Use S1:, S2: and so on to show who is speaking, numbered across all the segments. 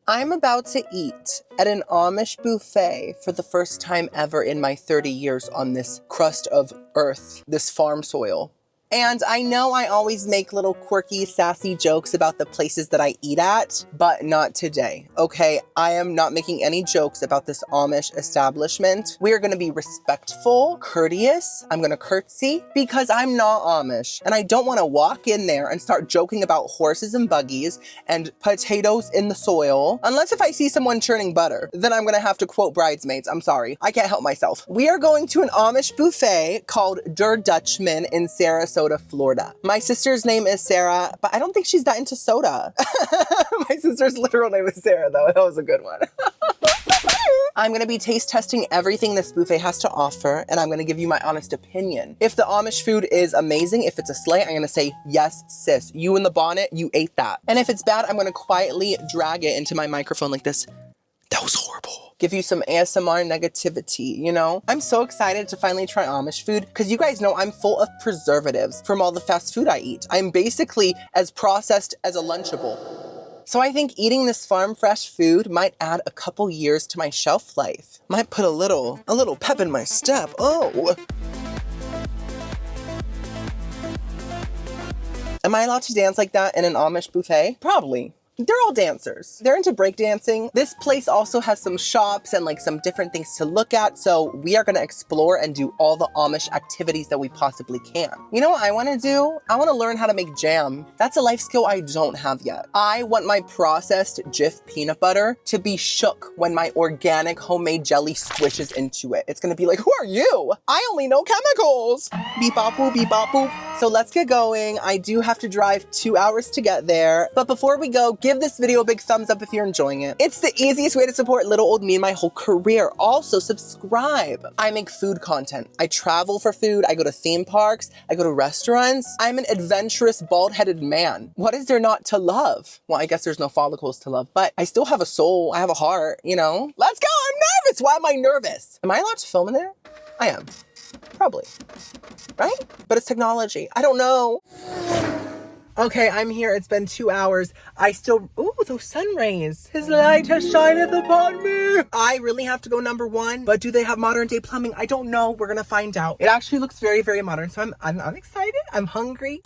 S1: I'm about to eat at an Amish buffet for the first time ever in my 30 years on this crust of earth, this farm soil. And I know I always make little quirky, sassy jokes about the places that I eat at, but not today, okay? I am not making any jokes about this Amish establishment. We are gonna be respectful, courteous. I'm gonna curtsy because I'm not Amish. And I don't wanna walk in there and start joking about horses and buggies and potatoes in the soil. Unless if I see someone churning butter, then I'm gonna have to quote Bridesmaids. I'm sorry, I can't help myself. We are going to an Amish buffet called Der Dutchman in Sarasota, Florida. My sister's name is Sarah, but I don't think she's that into soda. My sister's literal name is Sarah, though. That was a good one. I'm gonna be taste testing everything this buffet has to offer, and I'm gonna give you my honest opinion. If the Amish food is amazing, if it's a slay, I'm gonna say, yes, sis, you in the bonnet, you ate that. And if it's bad, I'm gonna quietly drag it into my microphone like this. That was horrible. Give you some ASMR negativity, you know? I'm so excited to finally try Amish food because you guys know I'm full of preservatives from all the fast food I eat. I'm basically as processed as a Lunchable. So I think eating this farm fresh food might add a couple years to my shelf life. Might put a little pep in my step. Oh. Am I allowed to dance like that in an Amish buffet? Probably. They're all dancers. They're into breakdancing. This place also has some shops and like some different things to look at. So we are gonna explore and do all the Amish activities that we possibly can. You know what I wanna do? I wanna learn how to make jam. That's a life skill I don't have yet. I want my processed Jif peanut butter to be shook when my organic homemade jelly squishes into it. It's gonna be like, who are you? I only know chemicals. Beep bop boop, beep bop boop. So let's get going. I do have to drive 2 hours to get there. But before we go, give this video a big thumbs up if you're enjoying it. It's the easiest way to support little old me in my whole career. Also, subscribe. I make food content. I travel for food. I go to theme parks. I go to restaurants. I'm an adventurous, bald-headed man. What is there not to love? Well, I guess there's no follicles to love, but I still have a soul. I have a heart, you know? Let's go. I'm nervous. Why am I nervous? Am I allowed to film in there? I am. Probably. Right? But it's technology. I don't know. Okay, I'm here. It's been 2 hours. Ooh, those sun rays. His light has shineth upon me. I really have to go number one, but do they have modern day plumbing? I don't know. We're gonna find out. It actually looks very, very modern. So I'm excited. I'm hungry.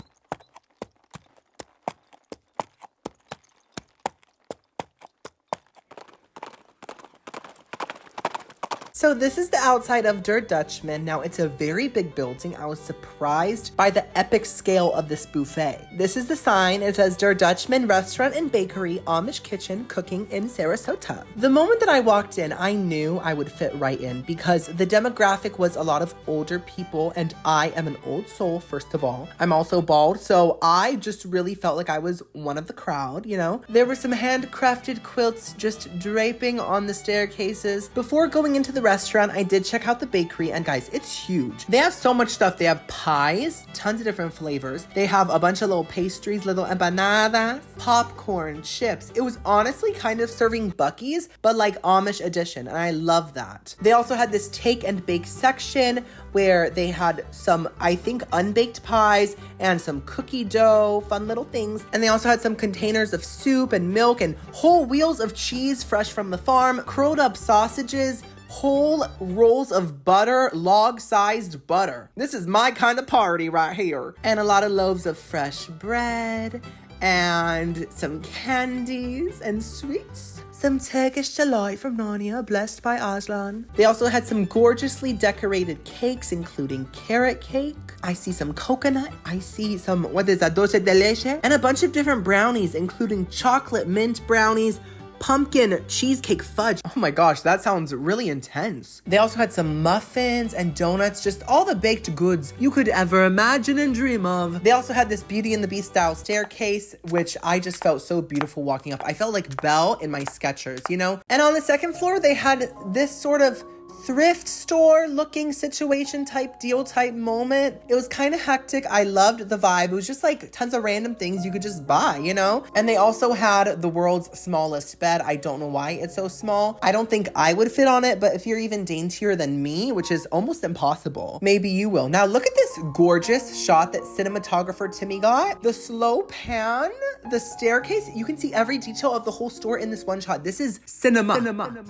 S1: So this is the outside of Der Dutchman. Now it's a very big building. I was surprised by the epic scale of this buffet. This is the sign. It says Der Dutchman Restaurant and Bakery, Amish Kitchen, Cooking in Sarasota. The moment that I walked in, I knew I would fit right in because the demographic was a lot of older people and I am an old soul, first of all. I'm also bald, so I just really felt like I was one of the crowd, you know? There were some handcrafted quilts just draping on the staircases. Before going into the restaurant, I did check out the bakery, and guys, it's huge. They have so much stuff. They have pies, tons of different flavors. They have a bunch of little pastries, little empanadas, popcorn, chips. It was honestly kind of serving Buc-ee's, but like Amish edition, and I love that. They also had this take and bake section where they had some, I think, unbaked pies and some cookie dough, fun little things. And they also had some containers of soup and milk and whole wheels of cheese fresh from the farm, curled up sausages, whole rolls of butter, log-sized butter. This is my kind of party right here. And a lot of loaves of fresh bread and some candies and sweets. Some Turkish delight from Narnia, blessed by Aslan. They also had some gorgeously decorated cakes, including carrot cake. I see some coconut. I see some, what is that, dulce de leche? And a bunch of different brownies, including chocolate mint brownies, pumpkin cheesecake fudge. Oh my gosh, that sounds really intense. They also had some muffins and donuts, just all the baked goods you could ever imagine and dream of. They also had this Beauty and the Beast style staircase, which I just felt so beautiful walking up. I felt like Belle in my Skechers, you know? And on the second floor, they had this sort of thrift store looking situation type deal type moment. It was kind of hectic. I loved the vibe. It was just like tons of random things you could just buy, you know? And they also had the world's smallest bed. I don't know why it's so small. I don't think I would fit on it, but if you're even daintier than me, which is almost impossible, maybe you will. Now look at this gorgeous shot that cinematographer Timmy got. The slow pan, the staircase, you can see every detail of the whole store in this one shot. This is cinema.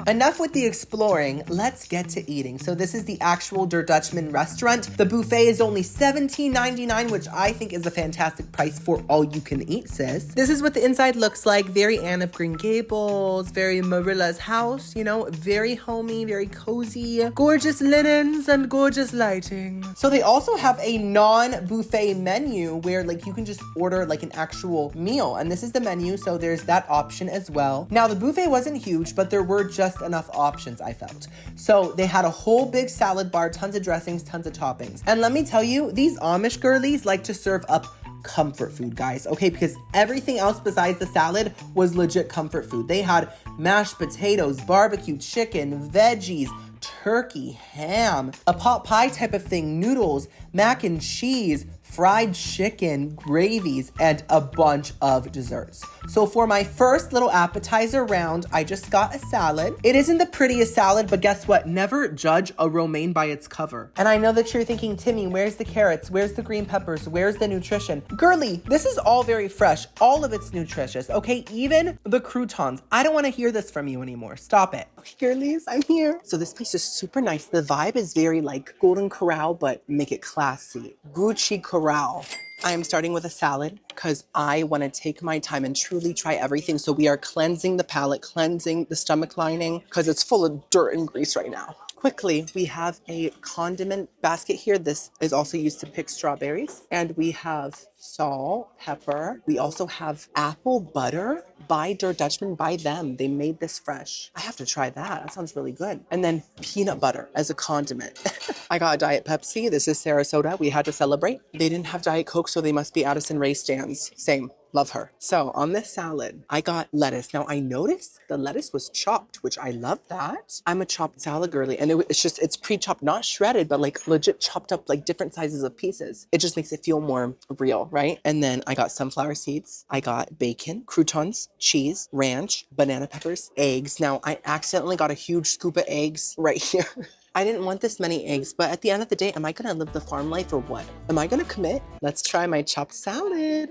S1: Enough with the exploring, let's get to eating. So this is the actual Der Dutchman restaurant. The buffet is only $17.99, which I think is a fantastic price for all you can eat, sis. This is what the inside looks like. Very Anne of Green Gables, very Marilla's house, you know, very homey, very cozy, gorgeous linens and gorgeous lighting. So they also have a non-buffet menu where like you can just order like an actual meal. And this is the menu, so there's that option as well. Now the buffet wasn't huge, but there were just enough options, I felt. So they had a whole big salad bar, tons of dressings, tons of toppings. And let me tell you, these Amish girlies like to serve up comfort food, guys, okay? Because everything else besides the salad was legit comfort food. They had mashed potatoes, barbecue chicken, veggies, turkey, ham, a pot pie type of thing, noodles, mac and cheese, fried chicken, gravies, and a bunch of desserts. So for my first little appetizer round, I just got a salad. It isn't the prettiest salad, but guess what? Never judge a romaine by its cover. And I know that you're thinking, Timmy, where's the carrots? Where's the green peppers? Where's the nutrition? Girly, this is all very fresh. All of it's nutritious, okay? Even the croutons. I don't want to hear this from you anymore. Stop it. Okay, girlies, I'm here. So this place is super nice. The vibe is very like Golden Corral, but make it classy. Gucci Corral. I am starting with a salad because I want to take my time and truly try everything. So we are cleansing the palate, cleansing the stomach lining because it's full of dirt and grease right now. Quickly, we have a condiment basket here. This is also used to pick strawberries. And we have salt, pepper. We also have apple butter by Der Dutchman, by them. They made this fresh. I have to try that. That sounds really good. And then peanut butter as a condiment. I got a Diet Pepsi. This is Sarasota. We had to celebrate. They didn't have Diet Coke, so they must be Addison Rae stans. Same. Love her. So on this salad, I got lettuce. Now I noticed the lettuce was chopped, which I love that. I'm a chopped salad girly, and it's pre-chopped, not shredded, but like legit chopped up like different sizes of pieces. It just makes it feel more real, right? And then I got sunflower seeds. I got bacon, croutons, cheese, ranch, banana peppers, eggs. Now I accidentally got a huge scoop of eggs right here. I didn't want this many eggs, but at the end of the day, am I gonna live the farm life or what? Am I gonna commit? Let's try my chopped salad.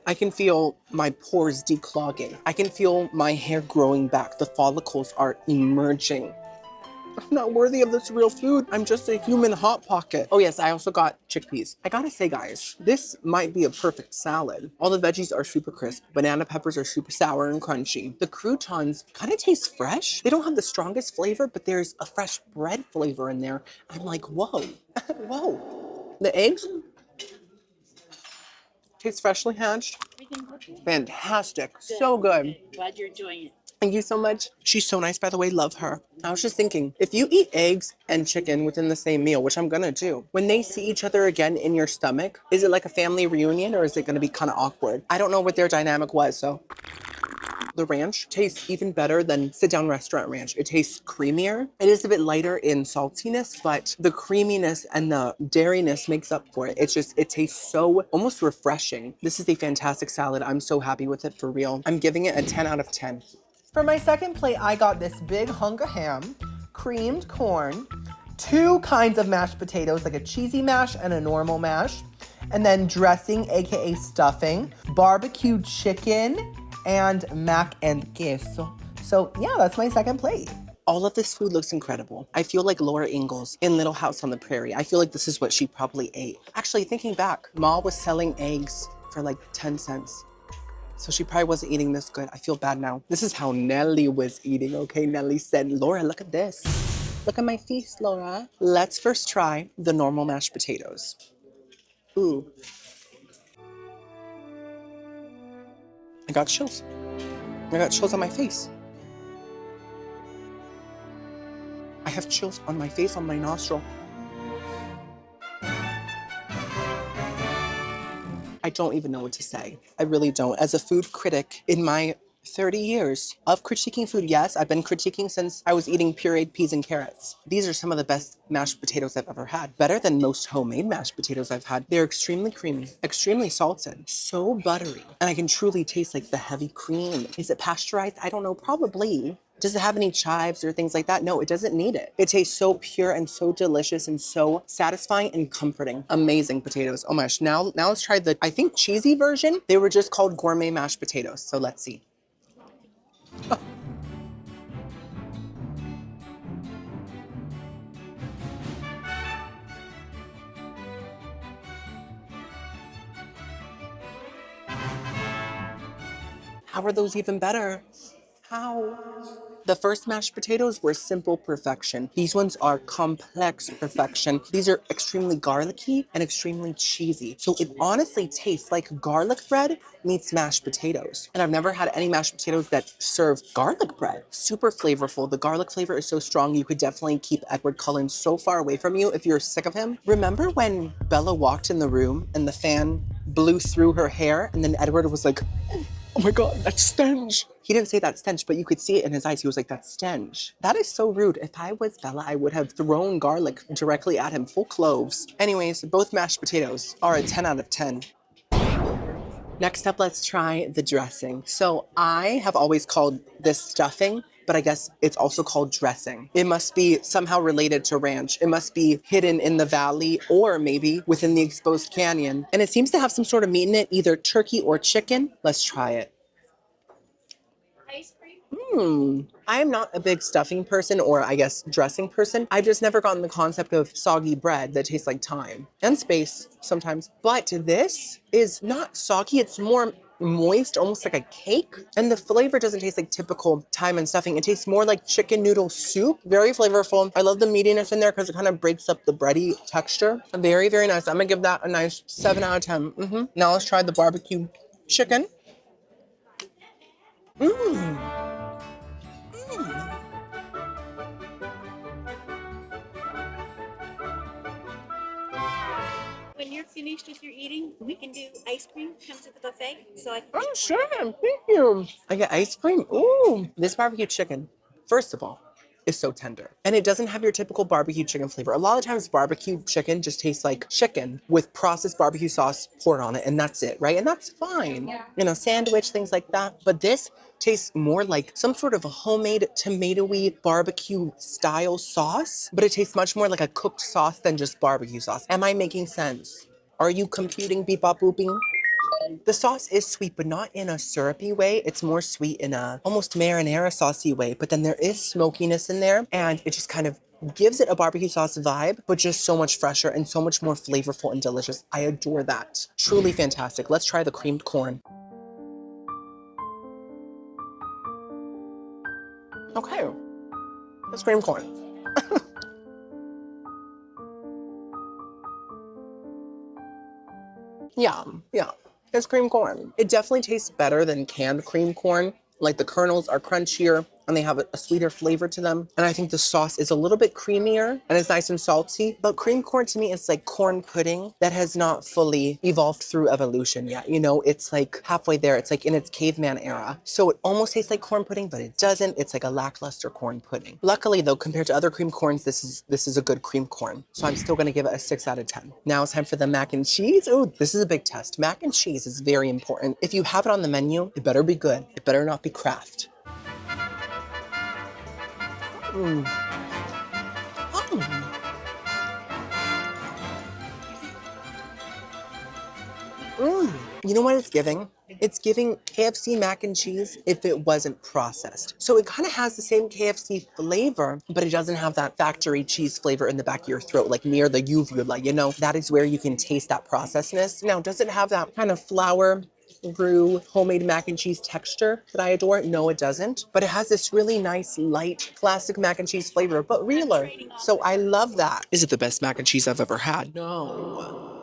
S1: I can feel my pores declogging. I can feel my hair growing back. The follicles are emerging. I'm not worthy of this real food. I'm just a human hot pocket. Oh yes, I also got chickpeas. I gotta say guys, this might be a perfect salad. All the veggies are super crisp. Banana peppers are super sour and crunchy. The croutons kind of taste fresh. They don't have the strongest flavor, but there's a fresh bread flavor in there. I'm like, whoa, whoa. The eggs taste freshly hatched. Fantastic. So good.
S2: Glad you're enjoying it.
S1: Thank you so much. She's so nice, by the way. Love her. I was just thinking, if you eat eggs and chicken within the same meal, which I'm gonna do, when they see each other again in your stomach, is it like a family reunion or is it gonna be kind of awkward? I don't know what their dynamic was, so. The ranch tastes even better than sit-down restaurant ranch. It tastes creamier. It is a bit lighter in saltiness, but the creaminess and the dairiness makes up for it. It tastes so almost refreshing. This is a fantastic salad. I'm so happy with it for real. I'm giving it a 10 out of 10. For my second plate, I got this big hunk of ham, creamed corn, 2 kinds of mashed potatoes, like a cheesy mash and a normal mash, and then dressing, aka stuffing, barbecue chicken, and mac and queso. So yeah, that's my second plate. All of this food looks incredible. I feel like Laura Ingalls in Little House on the Prairie. I feel like this is what she probably ate. Actually, thinking back, Ma was selling eggs for like 10 cents. So she probably wasn't eating this good. I feel bad now. This is how Nellie was eating, okay? Nellie said, Laura, look at this. Look at my feast, Laura. Let's first try the normal mashed potatoes. Ooh. I got chills. I got chills on my face. I have chills on my face, on my nostril. I don't even know what to say. I really don't. As a food critic in my 30 years of critiquing food, yes, I've been critiquing since I was eating pureed peas and carrots. These are some of the best mashed potatoes I've ever had. Better than most homemade mashed potatoes I've had. They're extremely creamy, extremely salted, so buttery. And I can truly taste like the heavy cream. Is it pasteurized? I don't know, probably. Does it have any chives or things like that? No, it doesn't need it. It tastes so pure and so delicious and so satisfying and comforting. Amazing potatoes. Oh my gosh, now let's try the, I think, cheesy version. They were just called gourmet mashed potatoes. So let's see. How are those even better? How? The first mashed potatoes were simple perfection. These ones are complex perfection. These are extremely garlicky and extremely cheesy. So it honestly tastes like garlic bread meets mashed potatoes. And I've never had any mashed potatoes that serve garlic bread. Super flavorful. The garlic flavor is so strong, you could definitely keep Edward Cullen so far away from you if you're sick of him. Remember when Bella walked in the room and the fan blew through her hair and then Edward was like, oh my God, that's stench. He didn't say that stench, but you could see it in his eyes. He was like, that's stench. That is so rude. If I was Bella, I would have thrown garlic directly at him, full cloves. Anyways, both mashed potatoes are a 10 out of 10. Next up, let's try the dressing. So I have always called this stuffing, but I guess it's also called dressing. It must be somehow related to ranch. It must be hidden in the valley or maybe within the exposed canyon. And it seems to have some sort of meat in it, either turkey or chicken. Let's try it. I am not a big stuffing person or I guess dressing person. I've just never gotten the concept of soggy bread that tastes like thyme and space sometimes. But this is not soggy. It's more moist, almost like a cake. And the flavor doesn't taste like typical thyme and stuffing. It tastes more like chicken noodle soup. Very flavorful. I love the meatiness in there because it kind of breaks up the bready texture. Very, very nice. I'm gonna give that a nice 7 out of 10. Now let's try the barbecue chicken.
S2: When you're finished with your eating, we can do ice cream. Comes with the buffet. So I can
S1: Oh, sure. Thank you. I get ice cream. Ooh, this barbecue chicken, first of all, is so tender. And it doesn't have your typical barbecue chicken flavor. A lot of times barbecue chicken just tastes like chicken with processed barbecue sauce poured on it, and that's it, right? And that's fine. You know, sandwich, things like that. But this tastes more like some sort of a homemade tomatoey barbecue style sauce, but it tastes much more like a cooked sauce than just barbecue sauce. Am I making sense? Are you computing beep bop booping? The sauce is sweet, but not in a syrupy way. It's more sweet in a almost marinara saucy way, but then there is smokiness in there and it just kind of gives it a barbecue sauce vibe, but just so much fresher and so much more flavorful and delicious. I adore that. Truly fantastic. Let's try the creamed corn. Okay, let's creamed corn. Yeah. It's cream corn. It definitely tastes better than canned cream corn. Like the kernels are crunchier and they have a sweeter flavor to them. And I think the sauce is a little bit creamier and it's nice and salty. But cream corn to me is like corn pudding that has not fully evolved through evolution yet. You know, it's like halfway there. It's like in its caveman era. So it almost tastes like corn pudding, but it doesn't. It's like a lackluster corn pudding. Luckily though, compared to other cream corns, this is a good cream corn. So I'm still gonna give it a 6 out of 10. Now it's time for the mac and cheese. Oh, this is a big test. Mac and cheese is very important. If you have it on the menu, it better be good. It better not be Kraft. You know what it's giving? It's giving KFC mac and cheese if it wasn't processed. So it kind of has the same KFC flavor, but it doesn't have that factory cheese flavor in the back of your throat, like near the uvula, you know? That is where you can taste that processedness. Now, does it have that kind of flour, roux, homemade mac and cheese texture that I adore? No, it doesn't. But it has this really nice, light, classic mac and cheese flavor, but realer. So I love that. Is it the best mac and cheese I've ever had? No.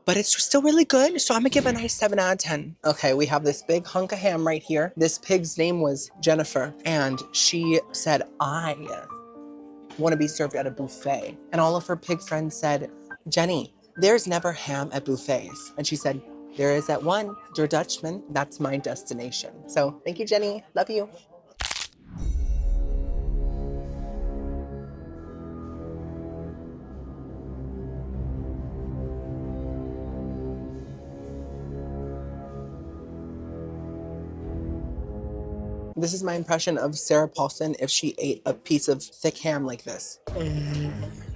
S1: But it's still really good. So I'm gonna give it a nice 7 out of 10. Okay, we have this big hunk of ham right here. This pig's name was Jennifer, and she said, I want to be served at a buffet. And all of her pig friends said, Jenny, there's never ham at buffets. And she said, There is that one, Der Dutchman. That's my destination. So thank you, Jenny. Love you. This is my impression of Sarah Paulson if she ate a piece of thick ham like this.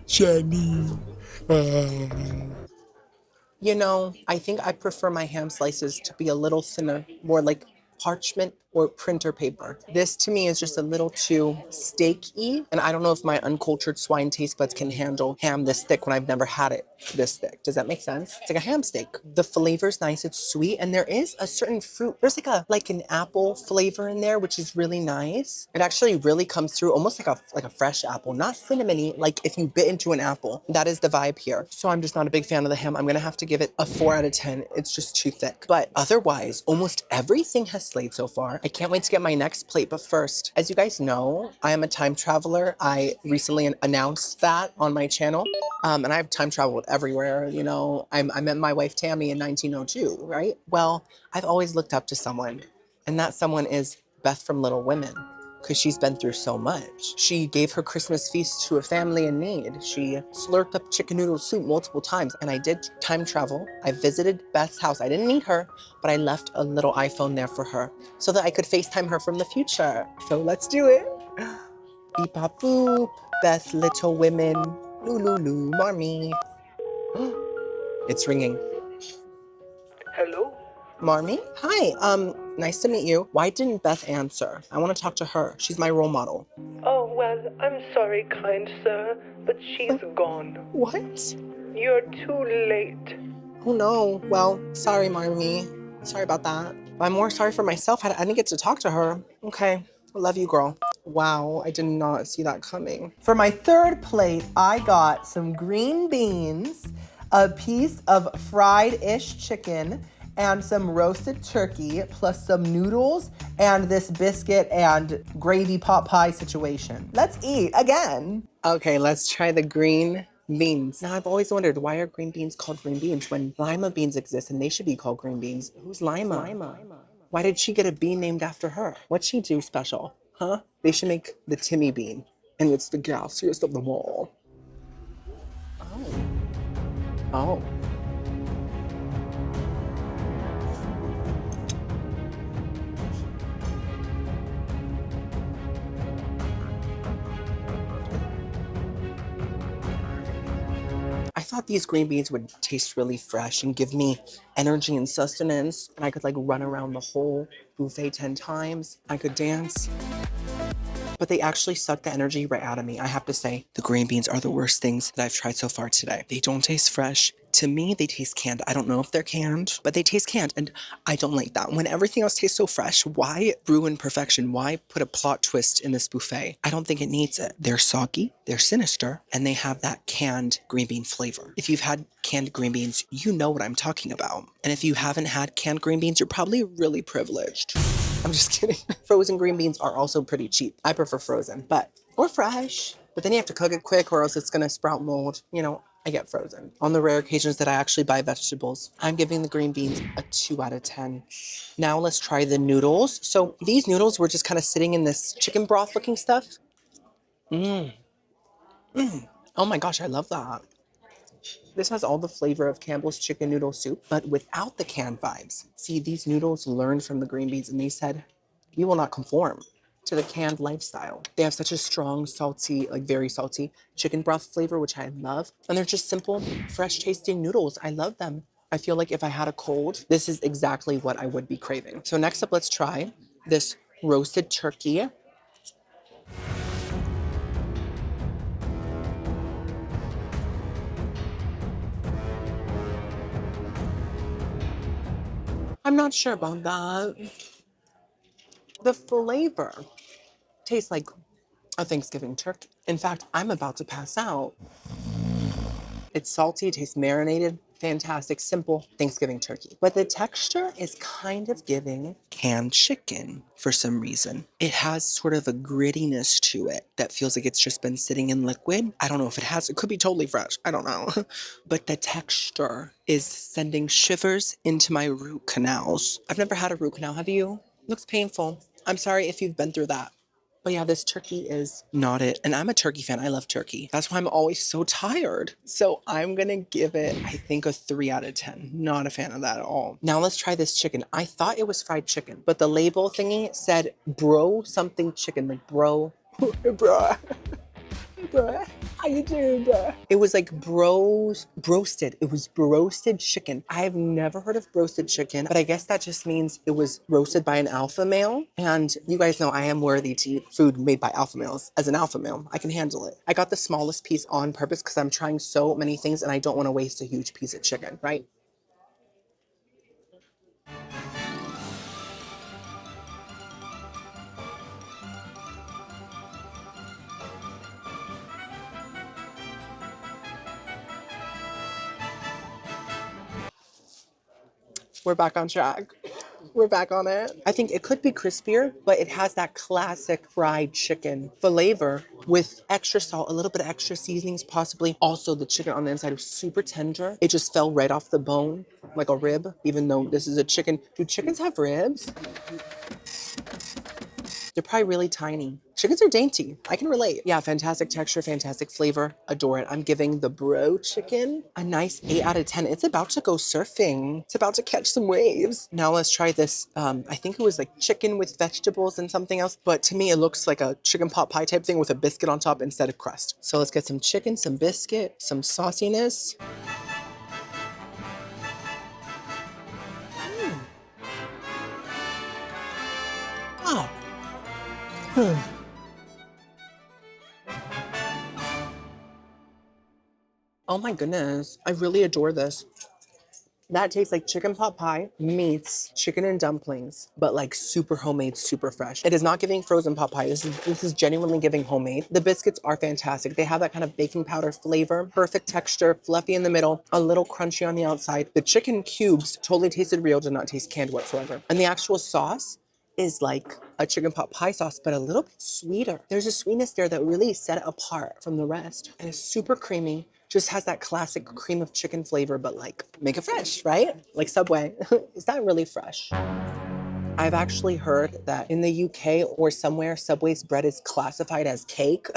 S1: Jenny. You know, I think I prefer my ham slices to be a little thinner, more like parchment or printer paper. This to me is just a little too steaky, and I don't know if my uncultured swine taste buds can handle ham this thick when I've never had it this thick. Does that make sense? It's like a ham steak. The flavor's nice, it's sweet, and there is a certain fruit. There's like an apple flavor in there, which is really nice. It actually really comes through almost like a fresh apple, not cinnamony, like if you bit into an apple. That is the vibe here. So I'm just not a big fan of the ham. I'm gonna have to give it a 4 out of 10. It's just too thick. But otherwise, almost everything has slayed so far. I can't wait to get my next plate, but first, as you guys know, I am a time traveler. I recently announced that on my channel. And I've time traveled everywhere, you know. I met my wife Tammy in 1902, right? Well, I've always looked up to someone, and that someone is Beth from Little Women, because she's been through so much. She gave her Christmas feast to a family in need. She slurped up chicken noodle soup multiple times, and I did time travel. I visited Beth's house. I didn't meet her, but I left a little iPhone there for her so that I could FaceTime her from the future. So let's do it. Beep bop boop, Beth Little Women, loo, Marmy. It's ringing.
S3: Hello?
S1: Marmy? Hi, nice to meet you. Why didn't Beth answer? I want to talk to her. She's my role model.
S3: Oh, well, I'm sorry, kind sir, but she's gone.
S1: What?
S3: You're too late.
S1: Oh no. Well, sorry, Marmy. Sorry about that. I'm more sorry for myself. I didn't get to talk to her. Okay. I love you, girl. Wow, I did not see that coming. For my third plate, I got some green beans, a piece of fried-ish chicken, and some roasted turkey, plus some noodles, and this biscuit and gravy pot pie situation. Let's eat again. Okay, let's try the green beans. Now, I've always wondered, why are green beans called green beans when lima beans exist and they should be called green beans? Who's Lima? Why did she get a bean named after her? What'd she do special? Huh? They should make the Timmy bean, and it's the gassiest of them all. Oh. I thought these green beans would taste really fresh and give me energy and sustenance, and I could like run around the whole buffet 10 times. I could dance. But they actually suck the energy right out of me. I have to say, the green beans are the worst things that I've tried so far today. They don't taste fresh. To me, they taste canned. I don't know if they're canned, but they taste canned, and I don't like that. When everything else tastes so fresh, why ruin perfection? Why put a plot twist in this buffet? I don't think it needs it. They're soggy, they're sinister, and they have that canned green bean flavor. If you've had canned green beans, you know what I'm talking about. And if you haven't had canned green beans, you're probably really privileged. I'm just kidding. Frozen green beans are also pretty cheap. I prefer frozen, or fresh. But then you have to cook it quick or else it's gonna sprout mold. You know, I get frozen. On the rare occasions that I actually buy vegetables, I'm giving the green beans a 2 out of 10. Now let's try the noodles. So these noodles were just kind of sitting in this chicken broth looking stuff. Oh my gosh, I love that. This has all the flavor of Campbell's chicken noodle soup, but without the canned vibes. See, these noodles learned from the green beans and they said, we will not conform to the canned lifestyle. They have such a strong, salty, like very salty chicken broth flavor, which I love. And they're just simple, fresh tasting noodles. I love them. I feel like if I had a cold, this is exactly what I would be craving. So next up, let's try this roasted turkey. I'm not sure about that. The flavor tastes like a Thanksgiving turkey. In fact, I'm about to pass out. It's salty, tastes marinated. fantastic, simple Thanksgiving turkey. But the texture is kind of giving canned chicken for some reason. It has sort of a grittiness to it that feels like it's just been sitting in liquid. I don't know if it has, it could be totally fresh. I don't know. But the texture is sending shivers into my root canals. I've never had a root canal, have you? Looks painful. I'm sorry if you've been through that. But yeah, this turkey is not it. And I'm a turkey fan. I love turkey. That's why I'm always so tired. So I'm going to give it, I think, a 3 out of 10. Not a fan of that at all. Now let's try this chicken. I thought it was fried chicken, but the label thingy said bro something chicken. Like bro, bruh. Bruh, how you doing, bruh? It was like broasted. It was roasted chicken. I've never heard of roasted chicken, but I guess that just means it was roasted by an alpha male. And you guys know I am worthy to eat food made by alpha males. As an alpha male, I can handle it. I got the smallest piece on purpose because I'm trying so many things and I don't want to waste a huge piece of chicken, right? We're back on track. We're back on it. I think it could be crispier, but it has that classic fried chicken flavor with extra salt, a little bit of extra seasonings, possibly. Also, the chicken on the inside was super tender. It just fell right off the bone like a rib, even though this is a chicken. Do chickens have ribs? They're probably really tiny. Chickens are dainty. I can relate. Yeah, fantastic texture, fantastic flavor. Adore it. I'm giving the bro chicken a nice 8 out of 10. It's about to go surfing. It's about to catch some waves. Now let's try this. I think it was like chicken with vegetables and something else. But to me, it looks like a chicken pot pie type thing with a biscuit on top instead of crust. So let's get some chicken, some biscuit, some sauciness. Oh. Oh my goodness. I really adore this. That tastes like chicken pot pie meets chicken and dumplings, but like super homemade, super fresh. It is not giving frozen pot pie. This is genuinely giving homemade. The biscuits are fantastic. They have that kind of baking powder flavor, perfect texture, fluffy in the middle, a little crunchy on the outside. The chicken cubes totally tasted real, did not taste canned whatsoever. And the actual sauce is like a chicken pot pie sauce, but a little bit sweeter. There's a sweetness there that really set it apart from the rest. And it's super creamy. Just has that classic cream of chicken flavor, but like make it fresh, right? Like Subway. Is that really fresh? I've actually heard that in the UK or somewhere, Subway's bread is classified as cake.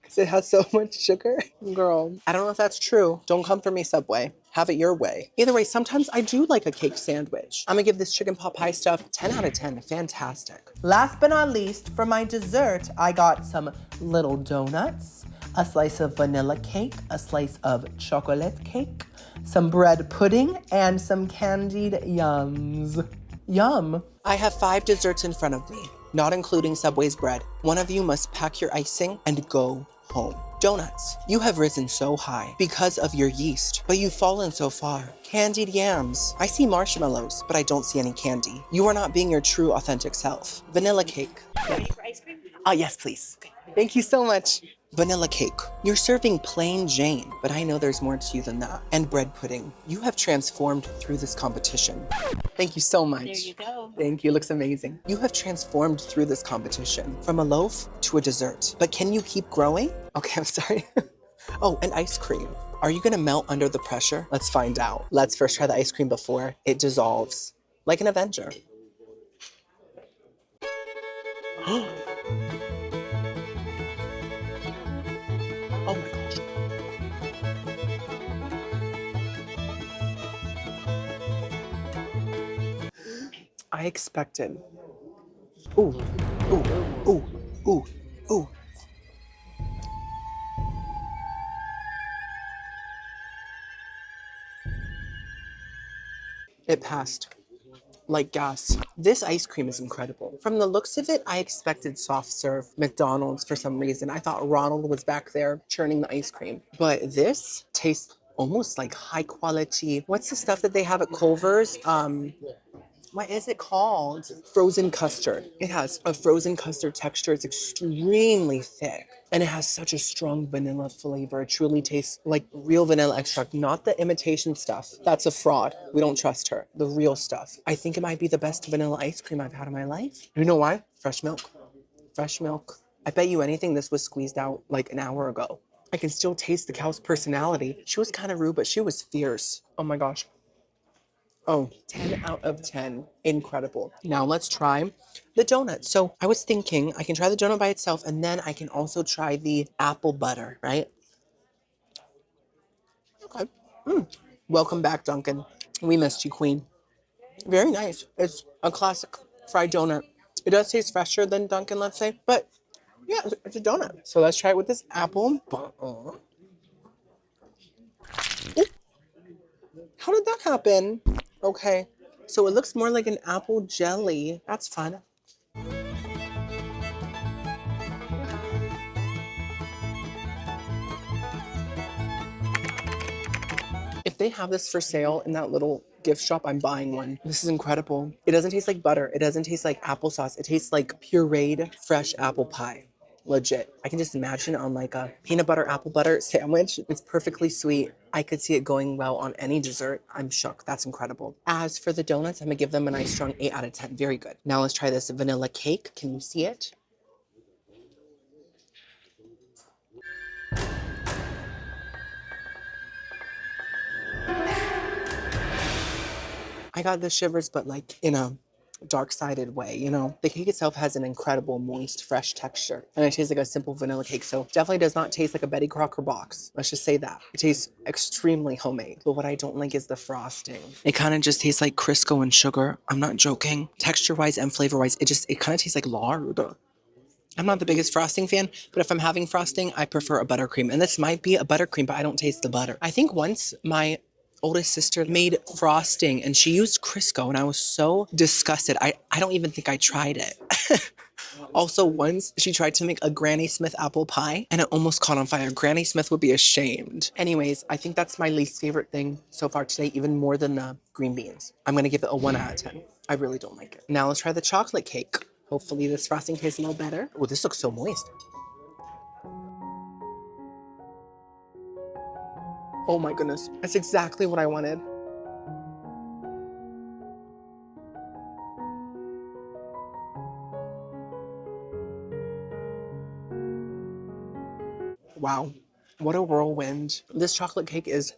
S1: Because it has so much sugar. Girl, I don't know if that's true. Don't come for me, Subway. Have it your way. Either way, sometimes I do like a cake sandwich. I'm gonna give this chicken pot pie stuff 10 out of 10. Fantastic. Last but not least, for my dessert, I got some little donuts, a slice of vanilla cake, a slice of chocolate cake, some bread pudding, and some candied yums. Yum. I have 5 desserts in front of me, not including Subway's bread. One of you must pack your icing and go home. Donuts. You have risen so high because of your yeast, but you've fallen so far. Candied yams. I see marshmallows, but I don't see any candy. You are not being your true, authentic self. Vanilla cake.
S2: Ready for ice cream?
S1: Yes, please. Thank you so much. Vanilla cake. You're serving plain Jane, but I know there's more to you than that. And bread pudding. You have transformed through this competition. Thank you so much.
S2: There you go.
S1: Thank you. Looks amazing. You have transformed through this competition from a loaf to a dessert. But can you keep growing? Okay, I'm sorry. Oh, and ice cream. Are you gonna melt under the pressure? Let's find out. Let's first try the ice cream before it dissolves. Like an Avenger. Oh my gosh. I expected. Ooh, ooh, ooh, ooh, ooh. It passed. Like gas. This ice cream is incredible. From the looks of it, I expected soft serve McDonald's for some reason. I thought Ronald was back there churning the ice cream. But this tastes almost like high quality. What's the stuff that they have at Culver's? what is it called? Frozen custard. It has a frozen custard texture. It's extremely thick. And it has such a strong vanilla flavor. It truly tastes like real vanilla extract, not the imitation stuff. That's a fraud. We don't trust her. The real stuff. I think it might be the best vanilla ice cream I've had in my life. You know why? Fresh milk. Fresh milk. I bet you anything this was squeezed out like an hour ago. I can still taste the cow's personality. She was kind of rude, but she was fierce. Oh my gosh. Oh, 10 out of 10. Incredible. Now let's try the donut. So I was thinking I can try the donut by itself and then I can also try the apple butter, right? Okay. Welcome back, Duncan. We missed you, Queen. Very nice. It's a classic fried donut. It does taste fresher than Duncan, let's say, but yeah, it's a donut. So let's try it with this apple. Ooh, how did that happen? Okay. So it looks more like an apple jelly. That's fun. If they have this for sale in that little gift shop, I'm buying one. This is incredible. It doesn't taste like butter. It doesn't taste like applesauce. It tastes like pureed fresh apple pie. Legit. I can just imagine it on like a peanut butter, apple butter sandwich. It's perfectly sweet. I could see it going well on any dessert. I'm shook. That's incredible. As for the donuts, I'm gonna give them a nice strong 8 out of 10. Very good. Now let's try this vanilla cake. Can you see it? I got the shivers, but like in a dark-sided way, you know? The cake itself has an incredible, moist, fresh texture. And it tastes like a simple vanilla cake, so definitely does not taste like a Betty Crocker box. Let's just say that. It tastes extremely homemade. But what I don't like is the frosting. It kind of just tastes like Crisco and sugar. I'm not joking. Texture-wise and flavor-wise, it kind of tastes like lard. I'm not the biggest frosting fan, but if I'm having frosting, I prefer a buttercream. And this might be a buttercream, but I don't taste the butter. I think once my oldest sister made frosting and she used Crisco and I was so disgusted. I don't even think I tried it. Also, once she tried to make a Granny Smith apple pie and it almost caught on fire. Granny Smith would be ashamed. Anyways, I think that's my least favorite thing so far today, even more than the green beans. I'm gonna give it a 1 out of 10. I really don't like it. Now let's try the chocolate cake. Hopefully this frosting tastes a little better. Oh, this looks so moist. Oh my goodness, that's exactly what I wanted. Wow, what a whirlwind. This chocolate cake is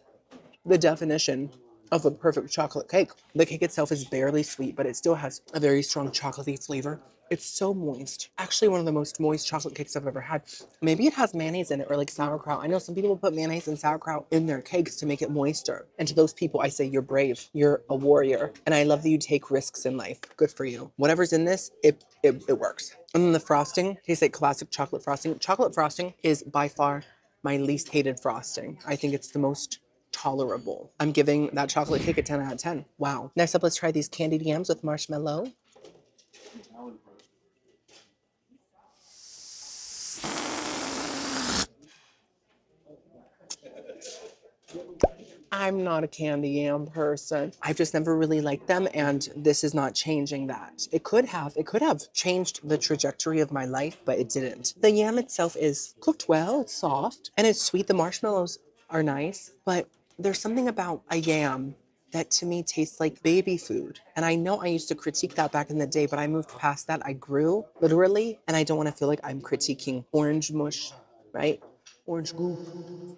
S1: the definition of a perfect chocolate cake. The cake itself is barely sweet, but it still has a very strong chocolatey flavor. It's so moist. Actually, one of the most moist chocolate cakes I've ever had. Maybe it has mayonnaise in it or like sauerkraut. I know some people put mayonnaise and sauerkraut in their cakes to make it moister. And to those people, I say you're brave. You're a warrior. And I love that you take risks in life. Good for you. Whatever's in this, it works. And then the frosting tastes like classic chocolate frosting. Chocolate frosting is by far my least hated frosting. I think it's the most tolerable. I'm giving that chocolate cake a 10 out of 10. Wow. Next up, let's try these candied yams with marshmallow. I'm not a candy yam person. I've just never really liked them, and this is not changing that. It could have changed the trajectory of my life, but it didn't. The yam itself is cooked well, it's soft, and it's sweet. The marshmallows are nice, but there's something about a yam that to me tastes like baby food. And I know I used to critique that back in the day, but I moved past that. I grew, literally, and I don't want to feel like I'm critiquing orange mush, right? Orange goop.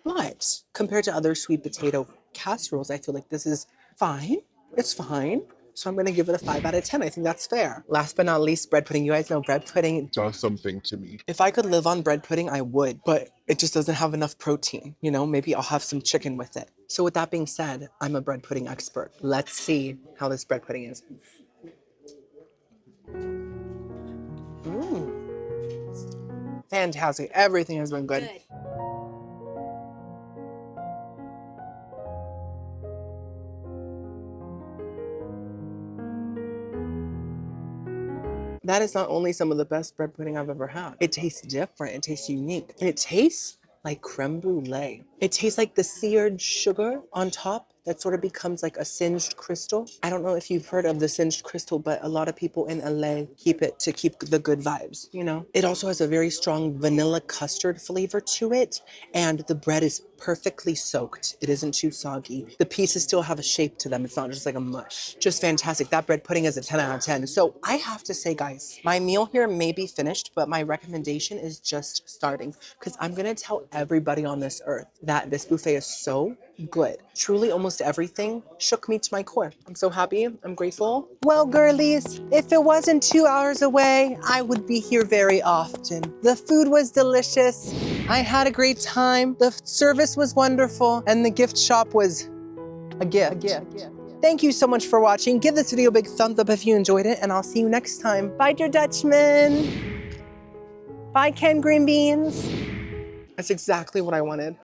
S1: But compared to other sweet potato casseroles, I feel like this is fine. It's fine. So I'm going to give it a 5 out of 10. I think that's fair. Last but not least, bread pudding. You guys know bread pudding
S4: does something to me.
S1: if I could live on bread pudding, I would, but it just doesn't have enough protein. You know, maybe I'll have some chicken with it. So with that being said, I'm a bread pudding expert. Let's see how this bread pudding is. Fantastic. Everything has been good.
S2: Good.
S1: That is not only some of the best bread pudding I've ever had. It tastes different. It tastes unique. And it tastes like creme brulee. It tastes like the seared sugar on top that sort of becomes like a singed crystal. I don't know if you've heard of the singed crystal, but a lot of people in LA keep it to keep the good vibes, you know? It also has a very strong vanilla custard flavor to it, and the bread is perfectly soaked. It isn't too soggy. The pieces still have a shape to them. It's not just like a mush. Just fantastic. That bread pudding is a 10 out of 10. So I have to say, guys, my meal here may be finished, but my recommendation is just starting because I'm going to tell everybody on this earth that this buffet is so good. Truly, almost everything shook me to my core. I'm so happy. I'm grateful. Well, girlies, if it wasn't 2 hours away, I would be here very often. The food was delicious. I had a great time. The service was wonderful. And the gift shop was a gift. Thank you so much for watching. Give this video a big thumbs up if you enjoyed it, and I'll see you next time. Bye, dear Dutchman. Bye, Ken Green Beans. That's exactly what I wanted.